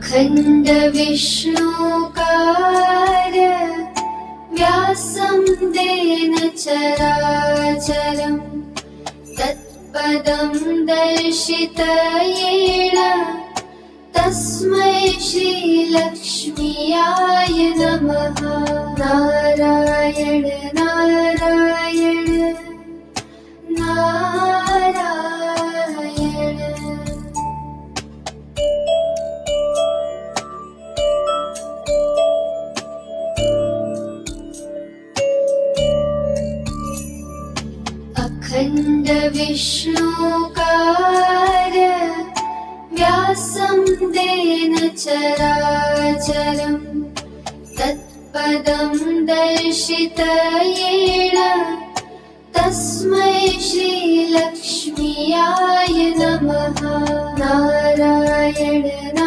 अखण्ड विष्णुकार्य व्यासं तेन चराचरम् तत्पदं दर्शितयेन तस्मै श्रीलक्ष्म्याय नमः। नारायण नारायण नारायण। अखण्ड विष्णुकार्य व्यासं तेन चराचरम् तत्पदं दर्शितयेन तस्मै श्रीलक्ष्म्याय नमः। नारायण